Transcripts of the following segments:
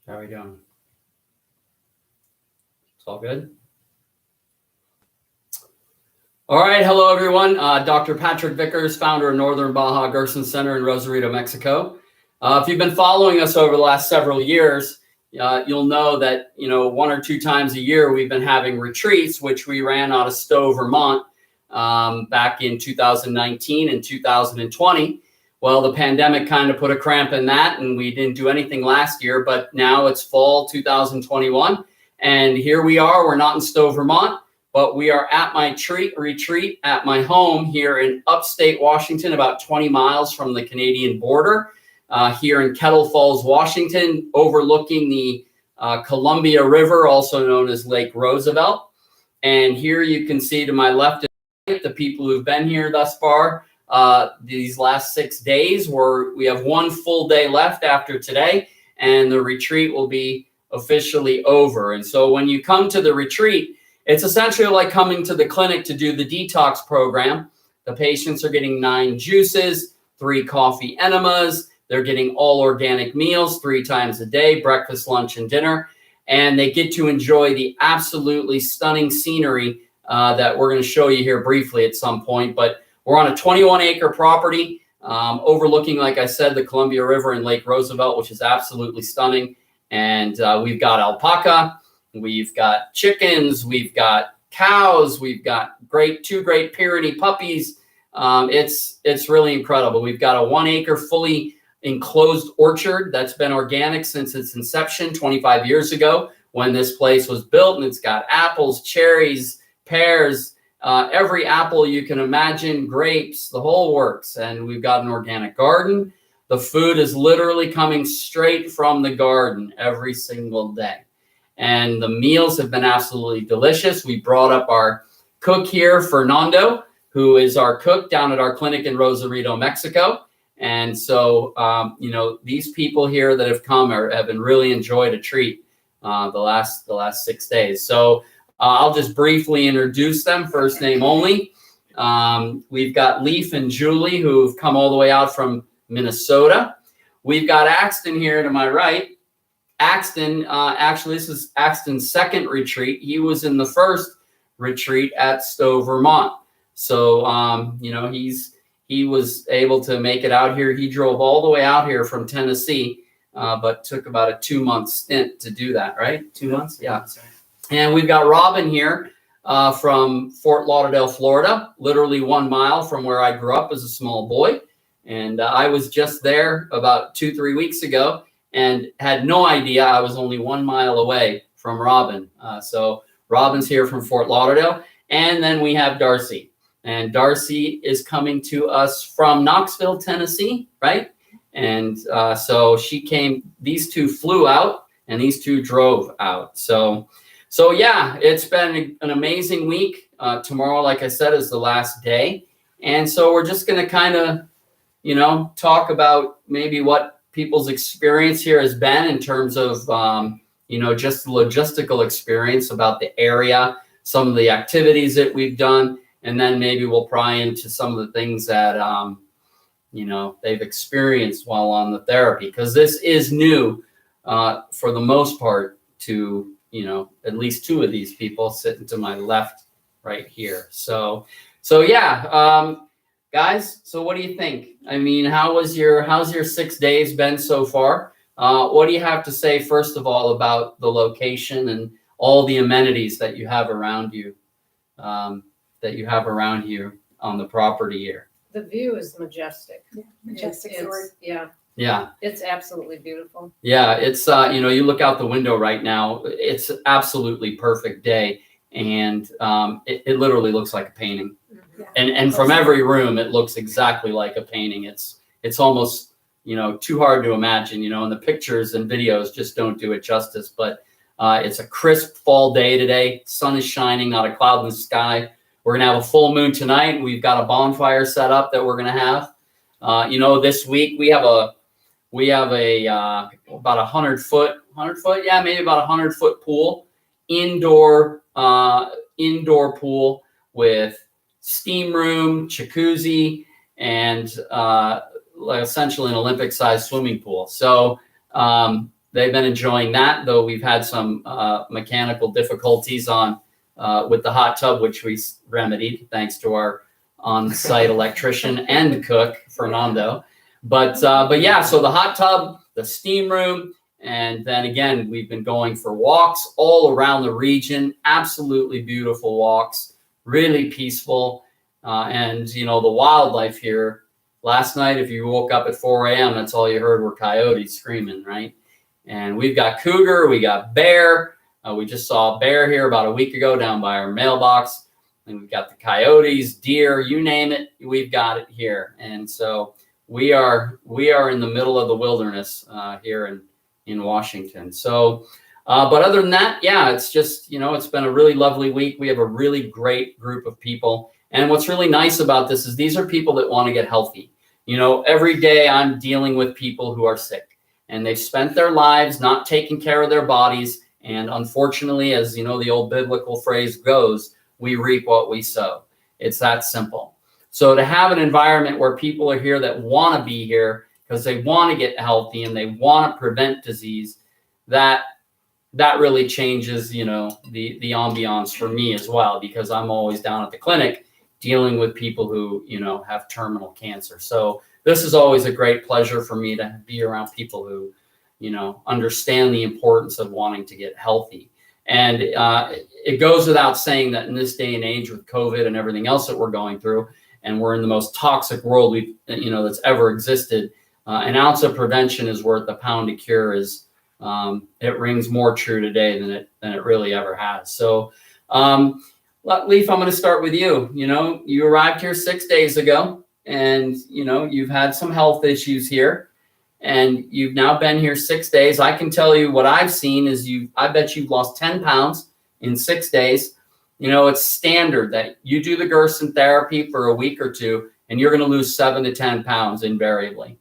How are we doing? It's all good? All right. Hello, everyone. Dr. Patrick Vickers, founder of Northern Baja Gerson Center in Rosarito, Mexico. If you've been following us over the last several years, you'll know that, 1 or 2 times a year we've been having retreats, which we ran out of Stowe, Vermont, back in 2019 and 2020. Well, the pandemic kind of put a cramp in that, and we didn't do anything last year, but now it's fall 2021, and here we are. We're not in Stowe, Vermont, but we are at my retreat at my home here in upstate Washington, about 20 miles from the Canadian border, here in Kettle Falls, Washington, overlooking the Columbia River, also known as Lake Roosevelt. And here you can see to my left and right the people who've been here thus far. These last 6 days, we have 1 full day left after today, and the retreat will be officially over. And so when you come to the retreat, it's essentially like coming to the clinic to do the detox program. The patients are getting 9 juices, 3 coffee enemas. They're getting all organic meals 3 times a day, breakfast, lunch, and dinner. And they get to enjoy the absolutely stunning scenery that we're going to show you here briefly at some point. But we're on a 21-acre property overlooking, like I said, the Columbia River and Lake Roosevelt, which is absolutely stunning. And we've got alpaca, we've got chickens, we've got cows, we've got 2 great Pyrenees puppies. It's really incredible. We've got a 1-acre fully enclosed orchard that's been organic since its inception 25 years ago when this place was built, and it's got apples, cherries, pears, every apple you can imagine, grapes, the whole works. And we've got an organic garden. The food is literally coming straight from the garden every single day. And the meals have been absolutely delicious. We brought up our cook here, Fernando, who is our cook down at our clinic in Rosarito, Mexico. And so, these people here that have come have been really enjoyed a treat the last 6 days. So I'll just briefly introduce them, first name only. We've got Leaf and Julie, who've come all the way out from Minnesota. We've got Axton here to my right. Axton, actually, this is Axton's second retreat. He was in the first retreat at Stowe, Vermont. So, he was able to make it out here. He drove all the way out here from Tennessee, but took about a 2-month stint to do that, right? 2 months? Yeah. And we've got Robin here from Fort Lauderdale, Florida, literally 1 mile from where I grew up as a small boy. And I was just there about 2-3 weeks ago and had no idea I was only 1 mile away from Robin. So Robin's here from Fort Lauderdale. And then we have Darcy. And Darcy is coming to us from Knoxville, Tennessee, right? And so she came, these 2 flew out and these 2 drove out. So yeah, it's been an amazing week. Tomorrow, like I said, is the last day. And so we're just going to kind of, talk about maybe what people's experience here has been in terms of, just the logistical experience about the area, some of the activities that we've done. And then maybe we'll pry into some of the things that, they've experienced while on the therapy. Because this is new for the most part to, at least 2 of these people sitting to my left right here. So yeah, guys, so what do you think? I mean, how's your 6 days been so far? What do you have to say, first of all, about the location and all the amenities that you have around you? On the property here. The view is majestic. Yeah, majestic. Yeah. It's absolutely beautiful. Yeah, it's you look out the window right now. It's absolutely perfect day, and it literally looks like a painting. Yeah. And from every room, it looks exactly like a painting. It's almost too hard to imagine. And the pictures and videos just don't do it justice. But it's a crisp fall day today. Sun is shining, not a cloud in the sky. We're going to have a full moon tonight. We've got a bonfire set up that we're going to have. This week we have a about 100 foot, yeah, maybe about 100-foot pool, indoor pool with steam room, jacuzzi, and essentially an Olympic-sized swimming pool. So they've been enjoying that, though we've had some mechanical difficulties on with the hot tub, which we remedied thanks to our on-site electrician and cook, Fernando. But yeah, so the hot tub, the steam room, and then again, we've been going for walks all around the region. Absolutely beautiful walks, really peaceful. And, you know, the wildlife here. Last night, if you woke up at 4 a.m., that's all you heard were coyotes screaming, right? And we've got cougar, we got bear. We just saw a bear here about a week ago down by our mailbox. And we've got the coyotes, deer, you name it, we've got it here. And so we are in the middle of the wilderness here in Washington. So, but other than that, yeah, it's just, you know, it's been a really lovely week. We have a really great group of people. And what's really nice about this is these are people that want to get healthy. You know, every day I'm dealing with people who are sick and they've spent their lives not taking care of their bodies. And unfortunately, as you know, the old biblical phrase goes, we reap what we sow. It's that simple. So to have an environment where people are here that want to be here because they want to get healthy and they want to prevent disease, that really changes, you know, the ambiance for me as well, because I'm always down at the clinic dealing with people who, you know, have terminal cancer. So this is always a great pleasure for me to be around people who, you know, understand the importance of wanting to get healthy. And it goes without saying that in this day and age with COVID and everything else that we're going through, and we're in the most toxic world we've, you know, that's ever existed, an ounce of prevention is worth a pound of cure. Is it rings more true today than it really ever has. So, Leaf, I'm going to start with you. You know, you arrived here 6 days ago, and you know you've had some health issues here, and you've now been here 6 days. I can tell you what I've seen is I bet you've lost 10 pounds in 6 days. You know, it's standard that you do the Gerson therapy for a week or two, and you're going to lose 7 to 10 pounds invariably.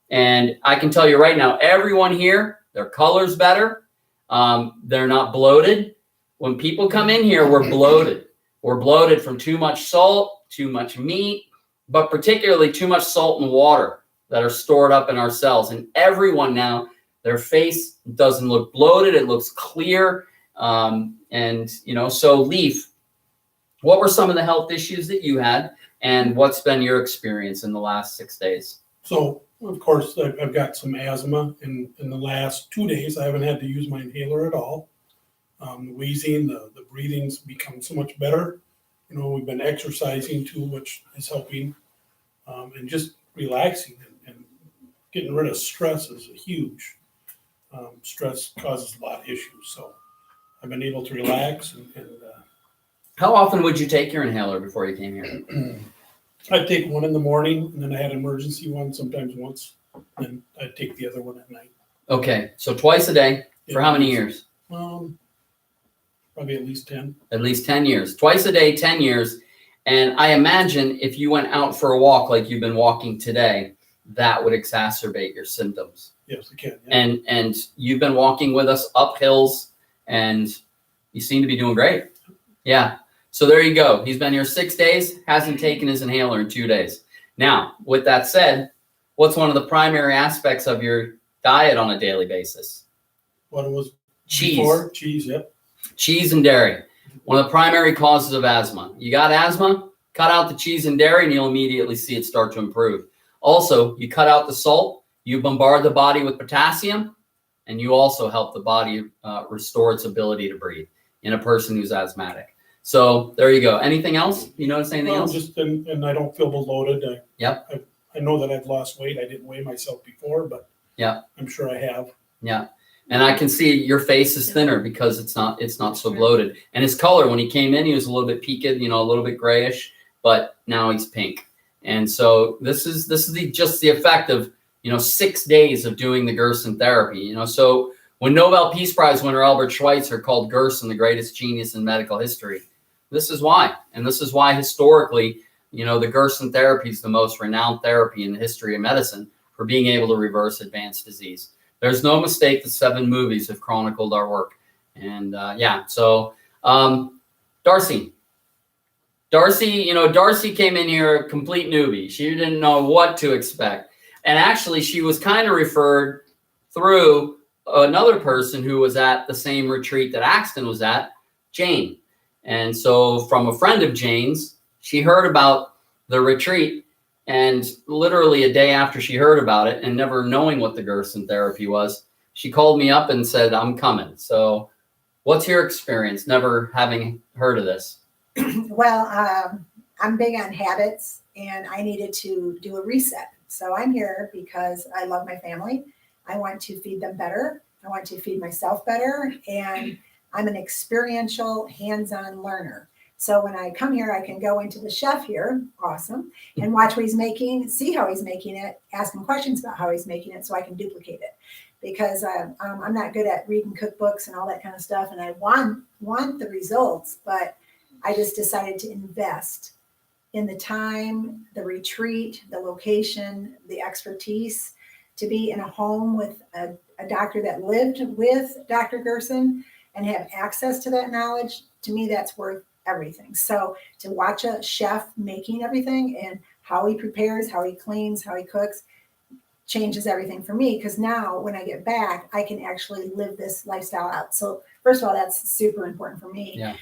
And I can tell you right now, everyone here, their color's better. They're not bloated. When people come in here, we're bloated. We're bloated from too much salt, too much meat, but particularly too much salt and water that are stored up in our cells. And everyone now, their face doesn't look bloated. It looks clear. And, you know, so Leaf, what were some of the health issues that you had, and what's been your experience in the last 6 days? So, of course, I've got some asthma. In the last 2 days, I haven't had to use my inhaler at all. The wheezing, the breathing's become so much better. You know, we've been exercising too, which is helping, and just relaxing and getting rid of stress is huge. Stress causes a lot of issues. So I've been able to relax. And how often would you take your inhaler before you came here? I'd take one in the morning, and then I had an emergency one sometimes once, and I'd take the other one at night. Okay, so twice a day for how many years? Probably at least 10. At least 10 years. Twice a day, 10 years. And I imagine if you went out for a walk like you've been walking today, that would exacerbate your symptoms. Yes, it can. Yeah. And you've been walking with us up hills, and you seem to be doing great. Yeah. So there you go. He's been here 6 days, hasn't taken his inhaler in 2 days. Now, with that said, what's one of the primary aspects of your diet on a daily basis? What it was cheese. Before? Cheese, yep. Cheese and dairy. One of the primary causes of asthma. You got asthma? Cut out the cheese and dairy and you'll immediately see it start to improve. Also, you cut out the salt, you bombard the body with potassium, and you also help the body restore its ability to breathe in a person who's asthmatic. So there you go. Anything else? You notice anything else? Just and I don't feel bloated. Yep. I know that I've lost weight. I didn't weigh myself before, but yeah, I'm sure I have. Yeah. And I can see your face is thinner because it's not so bloated. And his color, when he came in, he was a little bit peaked, you know, a little bit grayish, but now he's pink. And so this is just the effect of, you know, 6 days of doing the Gerson therapy. You know, so when Nobel Peace Prize winner Albert Schweitzer called Gerson the greatest genius in medical history, this is why. And this is why historically, you know, the Gerson therapy is the most renowned therapy in the history of medicine for being able to reverse advanced disease. There's no mistake that 7 movies have chronicled our work. And yeah, so Darcy, you know, Darcy came in here a complete newbie. She didn't know what to expect. And actually, she was kind of referred through another person who was at the same retreat that Axton was at, Jane. And so from a friend of Jane's, she heard about the retreat, and literally a day after she heard about it and never knowing what the Gerson therapy was, she called me up and said, I'm coming. So what's your experience never having heard of this? Well, I'm big on habits, and I needed to do a reset. So I'm here because I love my family. I want to feed them better. I want to feed myself better. And I'm an experiential, hands-on learner. So when I come here, I can go into the chef here, awesome, and watch what he's making, see how he's making it, ask him questions about how he's making it so I can duplicate it. Because I'm not good at reading cookbooks and all that kind of stuff, and I want the results, but I just decided to invest in the time, the retreat, the location, the expertise, to be in a home with a doctor that lived with Dr. Gerson and have access to that knowledge. To me, that's worth everything. So to watch a chef making everything and how he prepares, how he cleans, how he cooks, changes everything for me, because now when I get back, I can actually live this lifestyle out. So first of all, that's super important for me. Yeah.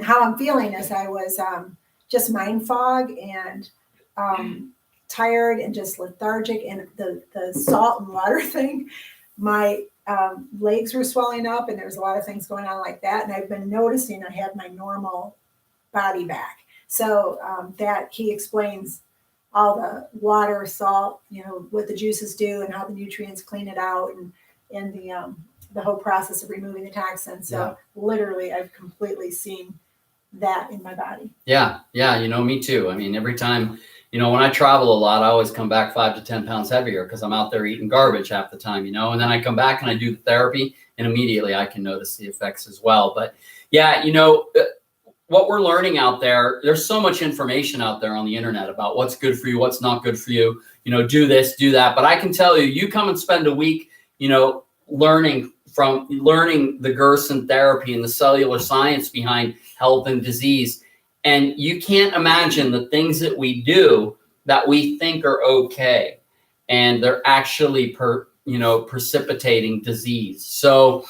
How I'm feeling is I was just mind fog and tired and just lethargic, and the salt and water thing, my legs were swelling up, and there's a lot of things going on like that. And I've been noticing I have my normal body back. So that he explains all the water, salt, what the juices do and how the nutrients clean it out, and the whole process of removing the toxins. So literally I've completely seen that in my body. Yeah. Me too. I mean, every time, when I travel a lot, I always come back 5 to 10 pounds heavier because I'm out there eating garbage half the time, and then I come back and I do the therapy, and immediately I can notice the effects as well. But yeah, what we're learning out there, there's so much information out there on the internet about what's good for you, what's not good for you, do this, do that. But I can tell you, you come and spend a week, learning the Gerson therapy and the cellular science behind health and disease. And you can't imagine the things that we do that we think are okay, and they're actually precipitating disease. So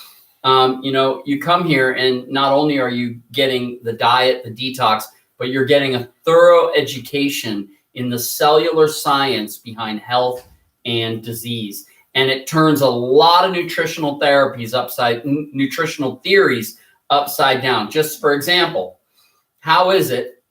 you come here, and not only are you getting the diet, the detox, but you're getting a thorough education in the cellular science behind health and disease. And it turns a lot of nutritional theories upside down. Just for example, how is it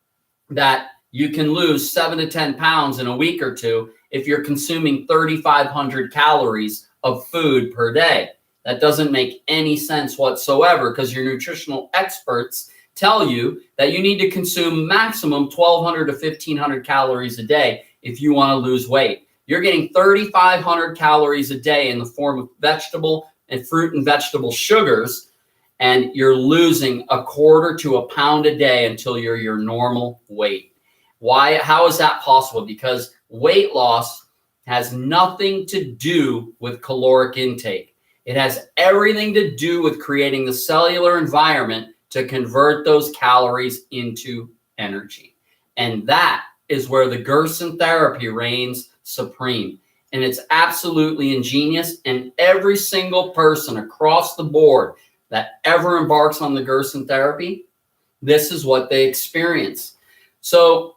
that you can lose 7 to 10 pounds in a week or two if you're consuming 3,500 calories of food per day? That doesn't make any sense whatsoever, because your nutritional experts tell you that you need to consume maximum 1,200 to 1,500 calories a day if you want to lose weight. You're getting 3,500 calories a day in the form of vegetable and fruit and vegetable sugars, and you're losing 1/4 to a pound a day until you're your normal weight. Why? How is that possible? Because weight loss has nothing to do with caloric intake. It has everything to do with creating the cellular environment to convert those calories into energy. And that is where the Gerson therapy reigns supreme. And it's absolutely ingenious. And every single person across the board that ever embarks on the Gerson therapy, this is what they experience. So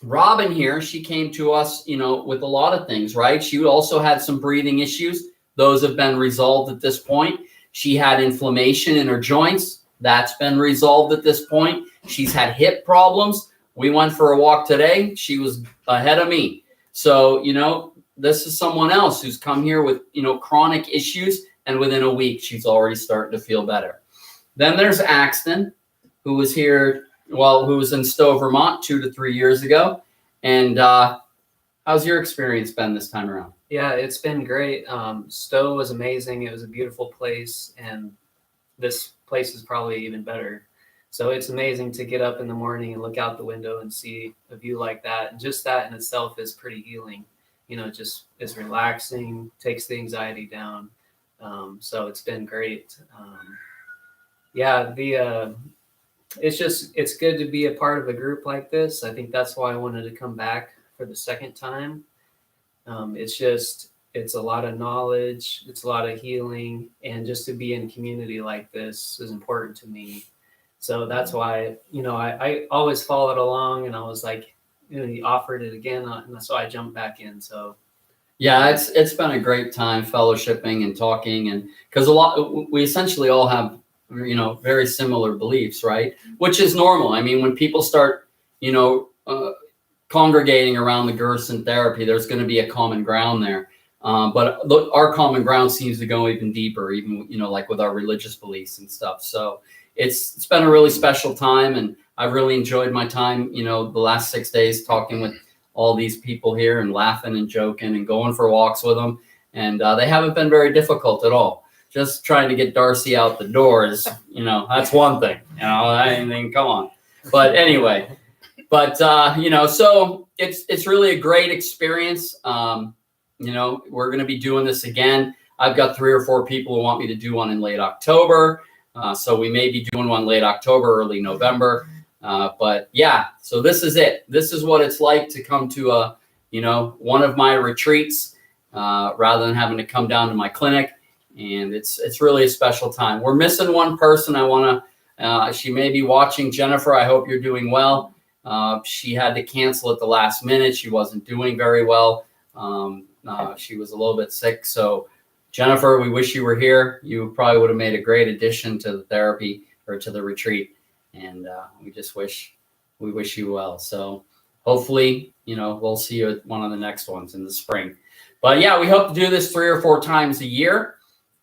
Robin here, she came to us, with a lot of things, right? She also had some breathing issues. Those have been resolved at this point. She had inflammation in her joints. That's been resolved at this point. She's had hip problems. We went for a walk today. She was ahead of me. So, this is someone else who's come here with, chronic issues, and within a week, she's already starting to feel better. Then there's Axton, who was here, who was in Stowe, Vermont 2 to 3 years ago. And how's your experience been this time around? Yeah, it's been great. Stowe was amazing. It was a beautiful place, and this place is probably even better. So it's amazing to get up in the morning and look out the window and see a view like that. And just that in itself is pretty healing. Just it's relaxing, takes the anxiety down. So it's been great. It's good to be a part of a group like this. I think that's why I wanted to come back for the second time. It's It's a lot of knowledge, it's a lot of healing, and just to be in a community like this is important to me. So that's why, I always followed along, and I was like, he offered it again, and so I jumped back in. So yeah, it's been a great time fellowshipping and talking, and because we essentially all have very similar beliefs, right? Which is normal. I mean, when people start congregating around the Gerson therapy, there's going to be a common ground there. But our common ground seems to go even deeper, even like with our religious beliefs and stuff. So it's been a really special time, and I've really enjoyed my time. The last 6 days talking with all these people here and laughing and joking and going for walks with them, and they haven't been very difficult at all. Just trying to get Darcy out the door is, that's one thing. I mean, come on. But anyway, so it's really a great experience. We're going to be doing this again. I've got 3 or 4 people who want me to do one in late October. So we may be doing one late October, early November. But yeah, so this is it. This is what it's like to come to one of my retreats, rather than having to come down to my clinic. And it's really a special time. We're missing one person. She may be watching. Jennifer, I hope you're doing well. She had to cancel at the last minute. She wasn't doing very well. She was a little bit sick. So Jennifer, we wish you were here. You probably would have made a great addition to the therapy or to the retreat. And we wish you well. So hopefully, we'll see you at one of the next ones in the spring. But yeah, we hope to do this 3 or 4 times a year.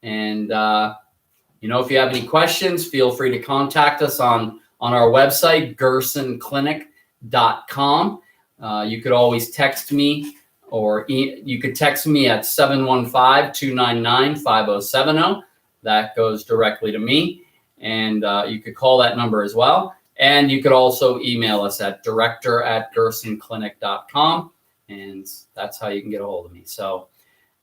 And, if you have any questions, feel free to contact us on our website, gersonclinic.com. You could always text me, or you could text me at 715-299-5070. That goes directly to me. And you could call that number as well. And you could also email us at director@gersonclinic.com. And that's how you can get a hold of me. So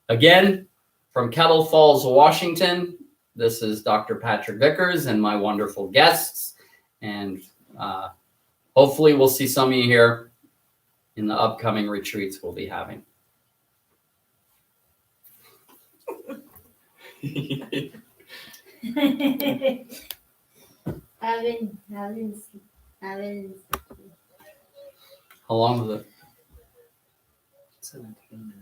again, from Kettle Falls, Washington, this is Dr. Patrick Vickers and my wonderful guests. And hopefully we'll see some of you here in the upcoming retreats we'll be having. How long was it? 17 minutes.